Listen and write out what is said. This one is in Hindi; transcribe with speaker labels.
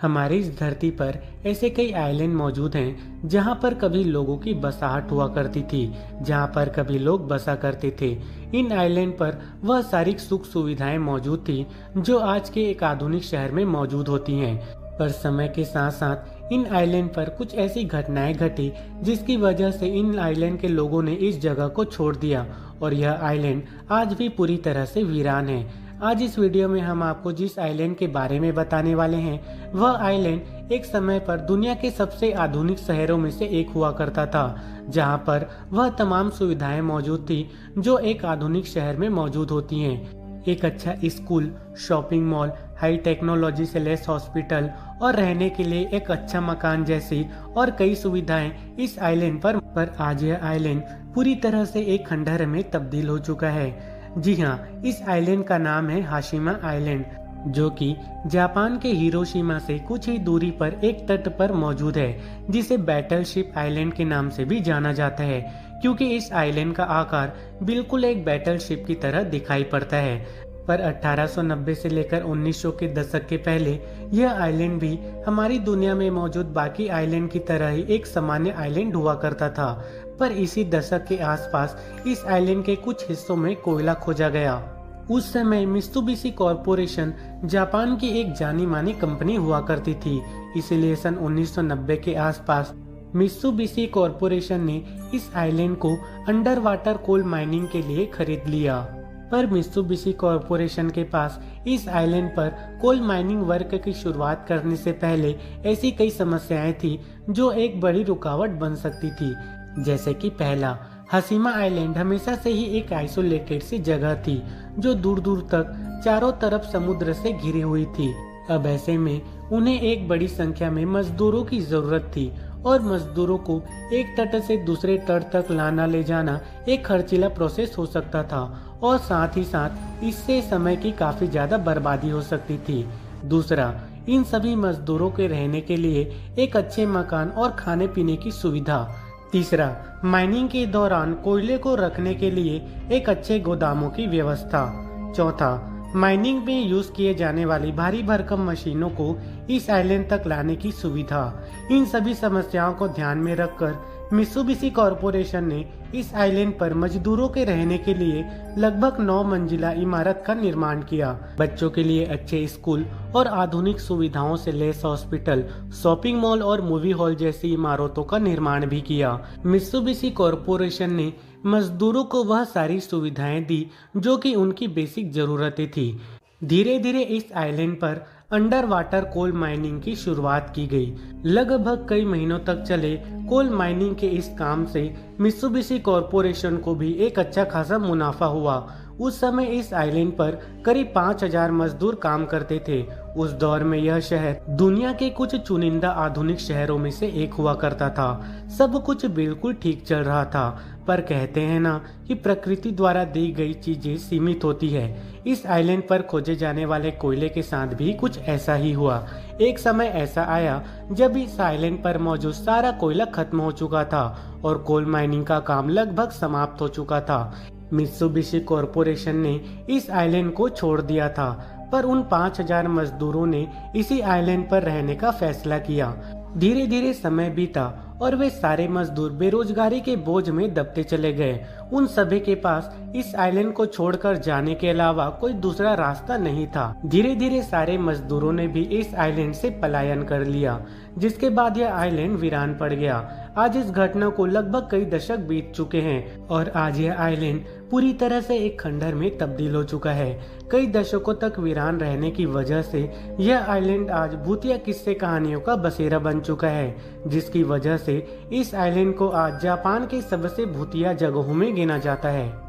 Speaker 1: हमारी इस धरती पर ऐसे कई आइलैंड मौजूद हैं जहां पर कभी लोगों की बसाहट हुआ करती थी, जहां पर कभी लोग बसा करते थे। इन आइलैंड पर वह सारी सुख सुविधाएं मौजूद थी जो आज के एक आधुनिक शहर में मौजूद होती हैं। पर समय के साथ साथ इन आइलैंड पर कुछ ऐसी घटनाएं घटी जिसकी वजह से इन आइलैंड के लोगों ने इस जगह को छोड़ दिया और यह आइलैंड आज भी पूरी तरह से वीरान है। आज इस वीडियो में हम आपको जिस आइलैंड के बारे में बताने वाले हैं वह आइलैंड एक समय पर दुनिया के सबसे आधुनिक शहरों में से एक हुआ करता था, जहां पर वह तमाम सुविधाएं मौजूद थी जो एक आधुनिक शहर में मौजूद होती हैं। एक अच्छा school, shopping mall, high technology से लेस हॉस्पिटल और रहने के लिए एक अच्छा मकान जैसी और कई सुविधाएं इस आइलैंड पर आज यह आइलैंड पूरी तरह से एक खंडहर में तब्दील हो चुका है। जी हाँ, इस आइलैंड का नाम है हाशिमा आइलैंड, जो कि जापान के हिरोशिमा से कुछ ही दूरी पर एक तट पर मौजूद है, जिसे बैटलशिप आइलैंड के नाम से भी जाना जाता है, क्योंकि इस आइलैंड का आकार बिल्कुल एक बैटलशिप की तरह दिखाई पड़ता है। पर 1890 से लेकर 1900 के दशक के पहले यह आइलैंड भी हमारी दुनिया में मौजूद बाकी आइलैंड की तरह ही एक सामान्य आइलैंड हुआ करता था। पर इसी दशक के आसपास इस आइलैंड के कुछ हिस्सों में कोयला खोजा गया। उस समय मित्सुबिशी कॉरपोरेशन जापान की एक जानी मानी कंपनी हुआ करती थी, इसलिए सन 1990 के आसपास मित्सुबिशी कॉरपोरेशन ने इस आइलैंड को अंडर वाटर कोल माइनिंग के लिए खरीद लिया। पर मित्सुबिशी कॉरपोरेशन के पास इस आइलैंड पर कोल माइनिंग वर्क की शुरुआत करने से पहले ऐसी कई समस्याएं थी जो एक बड़ी रुकावट बन सकती थी। जैसे कि पहला, हाशिमा आइलैंड हमेशा से ही एक आइसोलेटेड सी जगह थी जो दूर दूर तक चारों तरफ समुद्र से घिरी हुई थी। अब ऐसे में उन्हें एक बड़ी संख्या में मजदूरों की जरूरत थी और मजदूरों को एक तट से दूसरे तट तक लाना ले जाना एक खर्चीला प्रोसेस हो सकता था और साथ ही साथ इससे समय की काफी ज्यादा बर्बादी हो सकती थी। दूसरा, इन सभी मजदूरों के रहने के लिए एक अच्छे मकान और खाने पीने की सुविधा। तीसरा, माइनिंग के दौरान कोयले को रखने के लिए एक अच्छे गोदामों की व्यवस्था। चौथा, माइनिंग में यूज किए जाने वाली भारी भरकम मशीनों को इस आइलैंड तक लाने की सुविधा। इन सभी समस्याओं को ध्यान में रखकर मित्सुबिशी कॉरपोरेशन ने इस आइलैंड पर मजदूरों के रहने के लिए लगभग 9 मंजिला इमारत का निर्माण किया। बच्चों के लिए अच्छे स्कूल और आधुनिक सुविधाओं से लैस हॉस्पिटल, शॉपिंग मॉल और मूवी हॉल जैसी इमारतों का निर्माण भी किया। मित्सुबिशी कॉरपोरेशन ने मजदूरों को वह सारी सुविधाएं दी जो कि उनकी बेसिक जरूरतें थी। धीरे धीरे इस आइलैंड पर अंडर वाटर कोल माइनिंग की शुरुआत की गई। लगभग कई महीनों तक चले कोल माइनिंग के इस काम से मित्सुबिशी कॉरपोरेशन को भी एक अच्छा खासा मुनाफा हुआ। उस समय इस आइलैंड पर करीब 5000 मजदूर काम करते थे। उस दौर में यह शहर दुनिया के कुछ चुनिंदा आधुनिक शहरों में से एक हुआ करता था। सब कुछ बिल्कुल ठीक चल रहा था, पर कहते हैं ना कि प्रकृति द्वारा दी गई चीजें सीमित होती है। इस आइलैंड पर खोजे जाने वाले कोयले के साथ भी कुछ ऐसा ही हुआ। एक समय ऐसा आया जब इस आइलैंड पर मौजूद सारा कोयला खत्म हो चुका था और कोल माइनिंग का काम लगभग समाप्त हो चुका था। मित्सुबिशी कॉरपोरेशन ने इस आइलैंड को छोड़ दिया था, पर उन 5000 मजदूरों ने इसी आइलैंड पर रहने का फैसला किया। धीरे धीरे समय बीता और वे सारे मजदूर बेरोजगारी के बोझ में दबते चले गए। उन सभी के पास इस आइलैंड को छोड़कर जाने के अलावा कोई दूसरा रास्ता नहीं था। धीरे धीरे सारे मजदूरों ने भी इस आइलैंड से पलायन कर लिया, जिसके बाद यह आइलैंड वीरान पड़ गया। आज इस घटना को लगभग कई दशक बीत चुके हैं और आज यह आइलैंड पूरी तरह से एक खंडहर में तब्दील हो चुका है। कई दशकों तक वीरान रहने की वजह से यह आइलैंड आज भूतिया किस्से कहानियों का बसेरा बन चुका है, जिसकी वजह से इस आइलैंड को आज जापान के सबसे भूतिया जगहों में गिना जाता है।